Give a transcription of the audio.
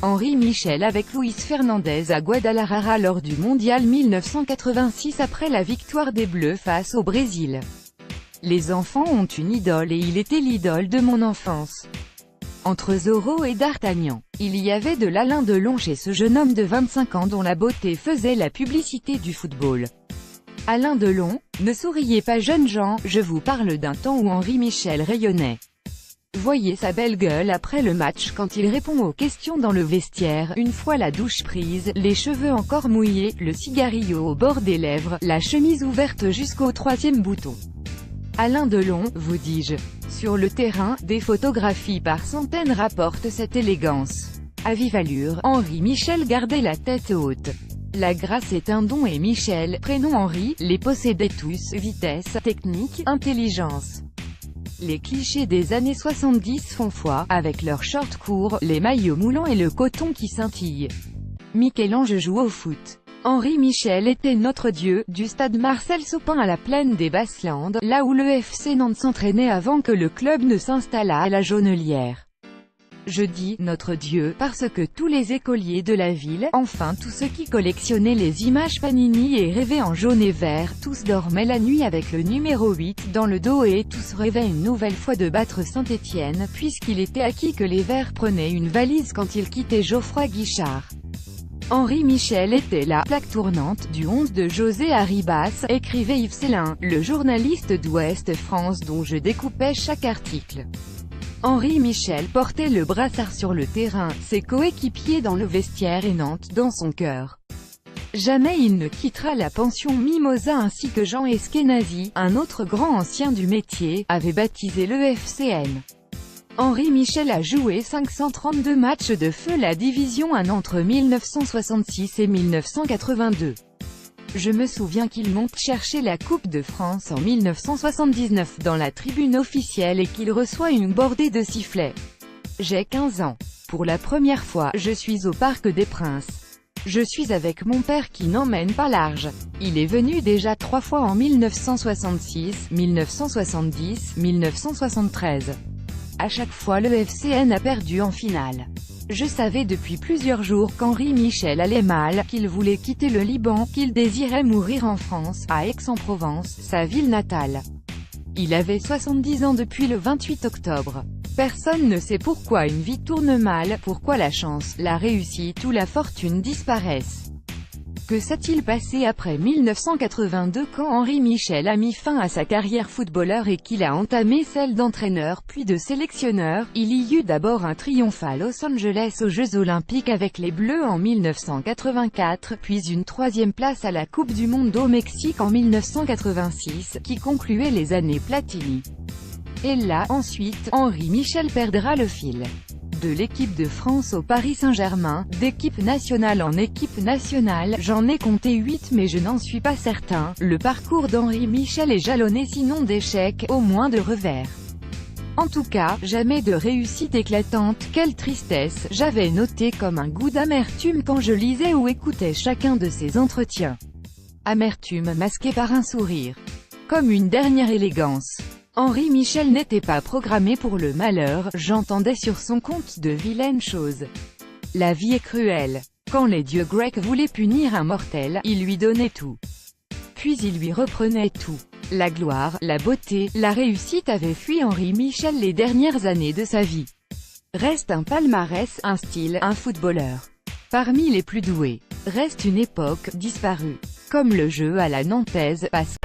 Henri Michel avec Luis Fernandez à Guadalajara lors du Mondial 1986 après la victoire des Bleus face au Brésil. Les enfants ont une idole et il était l'idole de mon enfance. Entre Zorro et D'Artagnan, il y avait de l'Alain Delon chez ce jeune homme de 25 ans dont la beauté faisait la publicité du football. Alain Delon, ne souriez pas jeunes gens, je vous parle d'un temps où Henri Michel rayonnait. Voyez sa belle gueule après le match quand il répond aux questions dans le vestiaire, une fois la douche prise, les cheveux encore mouillés, le cigarillo au bord des lèvres, la chemise ouverte jusqu'au 3e bouton. Alain Delon, vous dis-je. Sur le terrain, des photographies par centaines rapportent cette élégance. À vive allure, Henri Michel gardait la tête haute. La grâce est un don et Michel, prénom Henri, les possédait tous, vitesse, technique, intelligence. Les clichés des années 70 font foi, avec leurs shorts courts, les maillots moulants et le coton qui scintille. Michel-Ange joue au foot. Henri Michel était notre dieu, du stade Marcel Sopin à la plaine des Basses-Landes, là où le FC Nantes s'entraînait avant que le club ne s'installât à la Jaunelière. Je dis « notre Dieu » parce que tous les écoliers de la ville, enfin tous ceux qui collectionnaient les images Panini et rêvaient en jaune et vert, tous dormaient la nuit avec le numéro 8 dans le dos et tous rêvaient une nouvelle fois de battre Saint-Étienne, puisqu'il était acquis que les Verts prenaient une valise quand ils quittaient Geoffroy Guichard. Henri Michel était la « plaque tournante » du 11 de José Arribas, écrivait Yves Célin, le journaliste d'Ouest France dont je découpais chaque article. Henri Michel portait le brassard sur le terrain, ses coéquipiers dans le vestiaire et Nantes dans son cœur. Jamais il ne quittera la pension Mimosa ainsi que Jean Eskenazi, un autre grand ancien du métier, avait baptisé le FCN. Henri Michel a joué 532 matchs de feu la Division 1 entre 1966 et 1982. Je me souviens qu'il monte chercher la Coupe de France en 1979 dans la tribune officielle et qu'il reçoit une bordée de sifflets. J'ai 15 ans. Pour la première fois, je suis au Parc des Princes. Je suis avec mon père qui n'emmène pas large. Il est venu déjà 3 fois en 1966, 1970, 1973. À chaque fois le FCN a perdu en finale. Je savais depuis plusieurs jours qu'Henri Michel allait mal, qu'il voulait quitter le Liban, qu'il désirait mourir en France, à Aix-en-Provence, sa ville natale. Il avait 70 ans depuis le 28 octobre. Personne ne sait pourquoi une vie tourne mal, pourquoi la chance, la réussite ou la fortune disparaissent. Que s'est-il passé après 1982 quand Henri Michel a mis fin à sa carrière footballeur et qu'il a entamé celle d'entraîneur puis de sélectionneur? Il y eut d'abord un triomphe à Los Angeles aux Jeux Olympiques avec les Bleus en 1984, puis une 3e place à la Coupe du Monde au Mexique en 1986, qui concluait les années Platini. Et là, ensuite, Henri Michel perdra le fil. De l'équipe de France au Paris Saint-Germain, d'équipe nationale en équipe nationale, j'en ai compté 8 mais je n'en suis pas certain. Le parcours d'Henri Michel est jalonné sinon d'échecs, au moins de revers. En tout cas, jamais de réussite éclatante, quelle tristesse, j'avais noté comme un goût d'amertume quand je lisais ou écoutais chacun de ces entretiens. Amertume masquée par un sourire. Comme une dernière élégance. Henri Michel n'était pas programmé pour le malheur, j'entendais sur son compte de vilaines choses. La vie est cruelle. Quand les dieux grecs voulaient punir un mortel, ils lui donnaient tout. Puis ils lui reprenaient tout. La gloire, la beauté, la réussite avaient fui Henri Michel les dernières années de sa vie. Reste un palmarès, un style, un footballeur. Parmi les plus doués. Reste une époque disparue. Comme le jeu à la nantaise passe.